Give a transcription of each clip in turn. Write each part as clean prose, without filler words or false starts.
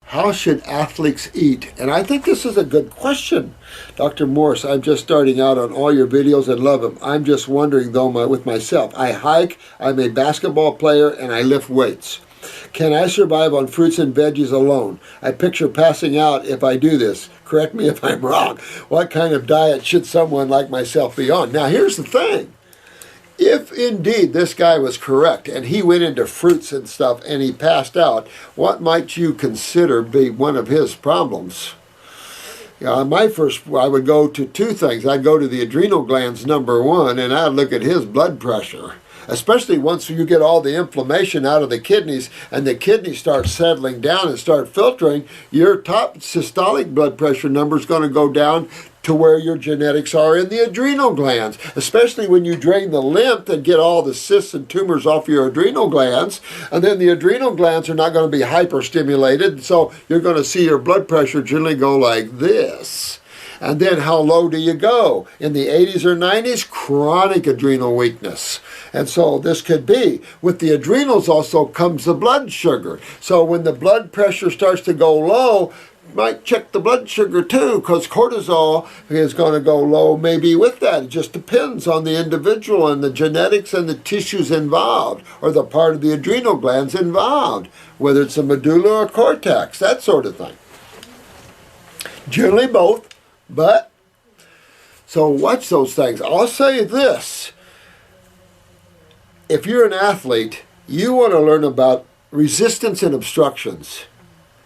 how should athletes eat? And I think this is a good question. Dr. Morse, I'm just starting out on all your videos and love them. I'm just wondering though with myself. I hike, I'm a basketball player, and I lift weights. Can I survive on fruits and veggies alone? I picture passing out if I do this. Correct me if I'm wrong. What kind of diet should someone like myself be on? Now here's the thing. If indeed this guy was correct and he went into fruits and stuff and he passed out, what might you consider be one of his problems? I would go to two things. I'd go to the adrenal glands, number one, and I'd look at his blood pressure. Especially once you get all the inflammation out of the kidneys and the kidneys start settling down and start filtering, your top systolic blood pressure number is going to go down to where your genetics are in the adrenal glands, especially when you drain the lymph and get all the cysts and tumors off your adrenal glands. And then the adrenal glands are not going to be hyperstimulated, so you're going to see your blood pressure generally go like this. And then how low do you go? In the 80s or 90s, chronic adrenal weakness. And so this could be. With the adrenals also comes the blood sugar. So when the blood pressure starts to go low, might check the blood sugar too, because cortisol is going to go low maybe with that. It just depends on the individual and the genetics and the tissues involved, or the part of the adrenal glands involved, whether it's a medulla or cortex, that sort of thing. Generally both, but so watch those things. I'll say this. If you're an athlete, you want to learn about resistance and obstructions,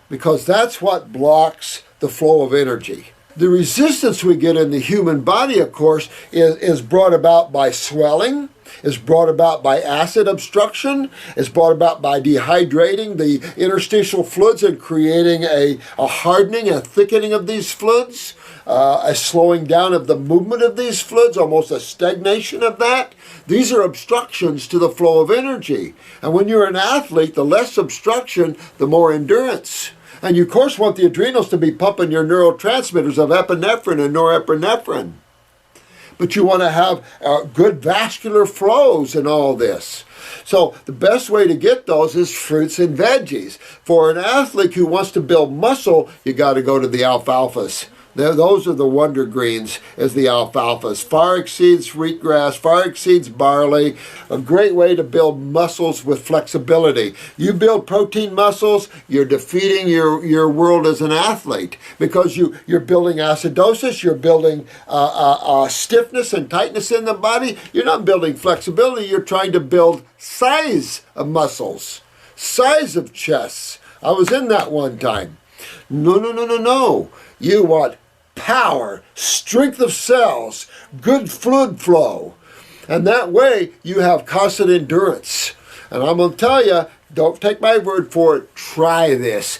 because that's what blocks the flow of energy. The resistance we get in the human body, of course, is brought about by swelling, is brought about by acid obstruction, is brought about by dehydrating the interstitial fluids and creating a hardening, a thickening of these fluids, a slowing down of the movement of these fluids, almost a stagnation of that. These are obstructions to the flow of energy. And when you're an athlete, the less obstruction, the more endurance. And you, of course, want the adrenals to be pumping your neurotransmitters of epinephrine and norepinephrine. But you want to have good vascular flows in all this. So the best way to get those is fruits and veggies. For an athlete who wants to build muscle, you got to go to the alfalfas. Those are the wonder greens, as the alfalfas. Far exceeds wheatgrass, far exceeds barley. A great way to build muscles with flexibility. You build protein muscles, you're defeating your world as an athlete, because you're building acidosis, you're building stiffness and tightness in the body. You're not building flexibility, you're trying to build size of muscles, size of chests. I was in that one time. No. You want power, strength of cells, good fluid flow. And that way you have constant endurance. And I'm going to tell you, don't take my word for it, try this.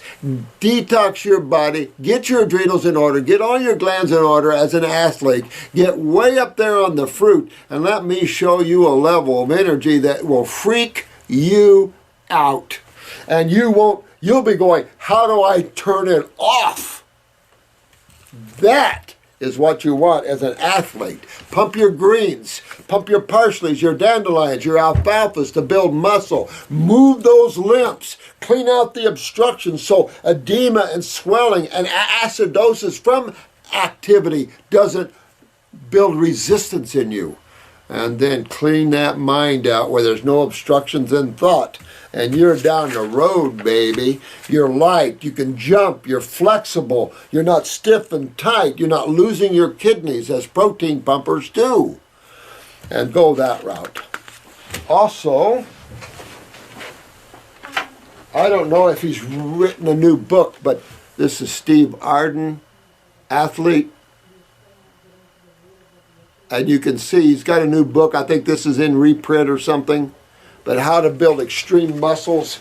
Detox your body, get your adrenals in order, get all your glands in order as an athlete, get way up there on the fruit, and let me show you a level of energy that will freak you out. And you'll be going, how do I turn it off? That is what you want as an athlete. Pump your greens, pump your parsleys, your dandelions, your alfalfas to build muscle. Move those lymphs, clean out the obstructions so edema and swelling and acidosis from activity doesn't build resistance in you. And then clean that mind out where there's no obstructions in thought. And you're down the road, baby. You're light, you can jump, you're flexible, you're not stiff and tight, you're not losing your kidneys as protein pumpers do. And go that route. Also, I don't know if he's written a new book, but this is Steve Arden, athlete. And you can see he's got a new book. I think this is in reprint or something. But how to build extreme muscles.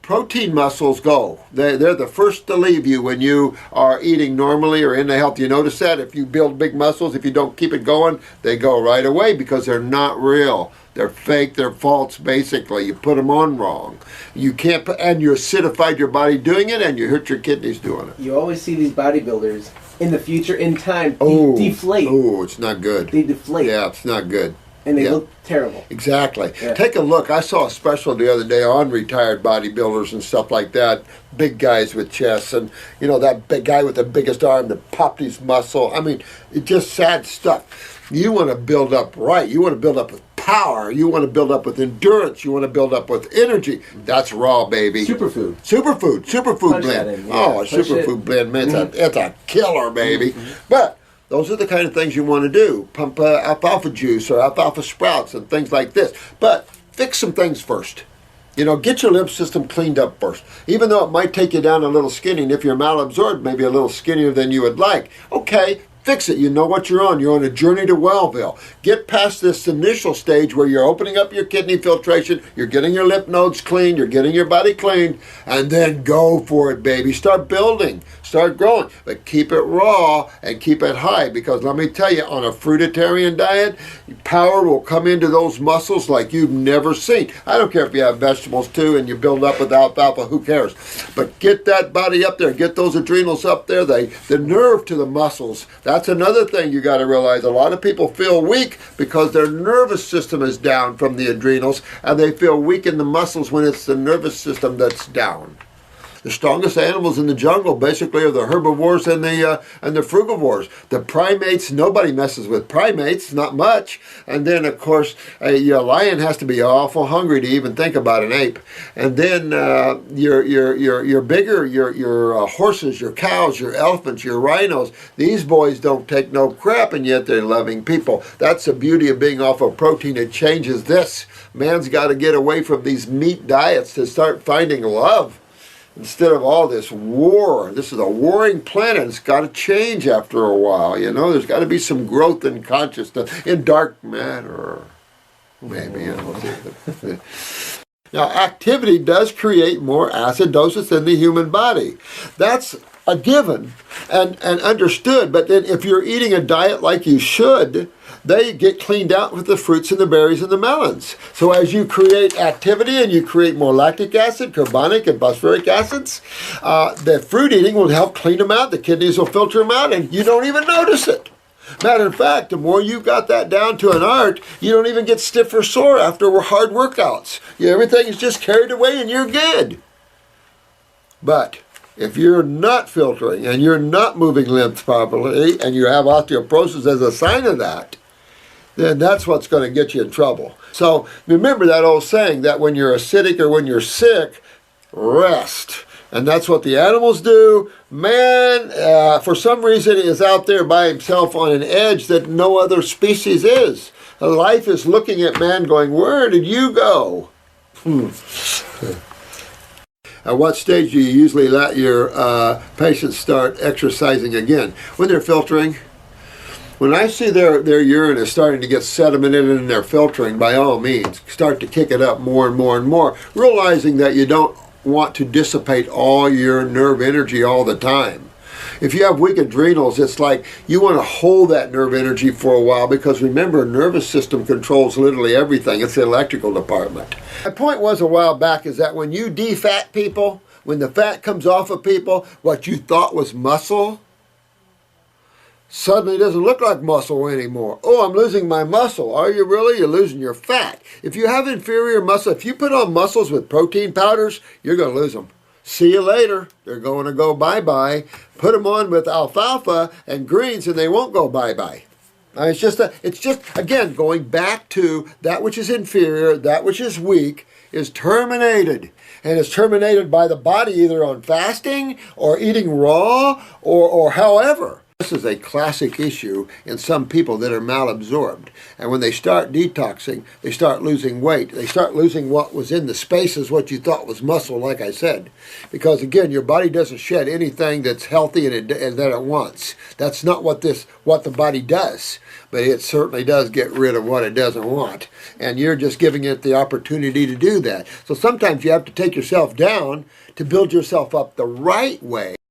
Protein muscles go. They're the first to leave you when you are eating normally or in the health. You notice that if you build big muscles, if you don't keep it going, they go right away because they're not real. They're fake, they're false basically. You put them on wrong. You can't, and you acidified your body doing it and you hurt your kidneys doing it. You always see these bodybuilders in the future, in time, deflate. Oh, it's not good. They deflate. Yeah, it's not good. and they look terrible. Exactly. Yeah. Take a look. I saw a special the other day on retired bodybuilders and stuff like that. Big guys with chests, and you know that big guy with the biggest arm that popped his muscle. I mean, it's just sad stuff. You want to build up right. You want to build up with power. You want to build up with endurance. You want to build up with energy. That's raw, baby. Superfood. Superfood blend. Yeah. Oh, a superfood blend, man. It's a killer, baby. But those are the kind of things you want to do. Pump alfalfa juice or alfalfa sprouts and things like this. But fix some things first. You know, get your lymph system cleaned up first. Even though it might take you down a little skinny, and if you're malabsorbed, maybe a little skinnier than you would like. Okay, fix it. You know what you're on. You're on a journey to Wellville. Get past this initial stage where you're opening up your kidney filtration, you're getting your lymph nodes cleaned, you're getting your body cleaned, and then go for it, baby. Start building. Start growing. But keep it raw and keep it high, because let me tell you, on a fruitarian diet, power will come into those muscles like you've never seen. I don't care if you have vegetables too and you build up with alfalfa, who cares? But get that body up there. Get those adrenals up there. The nerve to the muscles. That's another thing you got to realize. A lot of people feel weak because their nervous system is down from the adrenals, and they feel weak in the muscles when it's the nervous system that's down. The strongest animals in the jungle basically are the herbivores and the frugivores. The primates, nobody messes with primates, not much. And then of course a lion has to be awful hungry to even think about an ape. And then your bigger your horses, your cows, your elephants, your rhinos. These boys don't take no crap, and yet they're loving people. That's the beauty of being off of protein. It changes this. Man's got to get away from these meat diets to start finding love. Instead of all this war. This is a warring planet. It's got to change after a while, you know. There's got to be some growth in consciousness, in dark matter. Maybe, you know. Now, activity does create more acidosis in the human body. That's a given and understood. But then if you're eating a diet like you should, they get cleaned out with the fruits and the berries and the melons. So as you create activity and you create more lactic acid, carbonic and phosphoric acids, the fruit eating will help clean them out. The kidneys will filter them out, and you don't even notice it. Matter of fact, the more you've got that down to an art, you don't even get stiff or sore after hard workouts. Everything is just carried away and you're good. But if you're not filtering and you're not moving lymph properly and you have osteoporosis as a sign of that, then that's what's going to get you in trouble. So remember that old saying that when you're acidic or when you're sick, rest. And that's what the animals do. Man, for some reason, is out there by himself on an edge that no other species is. Life is looking at man going, where did you go? At what stage do you usually let your patients start exercising again? When they're filtering. When I see their urine is starting to get sediment in it and they're filtering, by all means, start to kick it up more and more and more, realizing that you don't want to dissipate all your nerve energy all the time. If you have weak adrenals, it's like you want to hold that nerve energy for a while, because remember, nervous system controls literally everything. It's the electrical department. My point was a while back is that when you defat people, when the fat comes off of people, what you thought was muscle suddenly doesn't look like muscle anymore. Oh, I'm losing my muscle. Are you really? You're losing your fat. If you have inferior muscle, if you put on muscles with protein powders, you're going to lose them. See you later. They're going to go bye-bye. Put them on with alfalfa and greens and they won't go bye-bye. It's just, again, going back to that which is inferior, that which is weak, is terminated. And it's terminated by the body either on fasting or eating raw or however. This is a classic issue in some people that are malabsorbed. And when they start detoxing, they start losing weight. They start losing what was in the spaces, what you thought was muscle, like I said. Because again, your body doesn't shed anything that's healthy and that it wants. That's not what the body does. But it certainly does get rid of what it doesn't want. And you're just giving it the opportunity to do that. So sometimes you have to take yourself down to build yourself up the right way.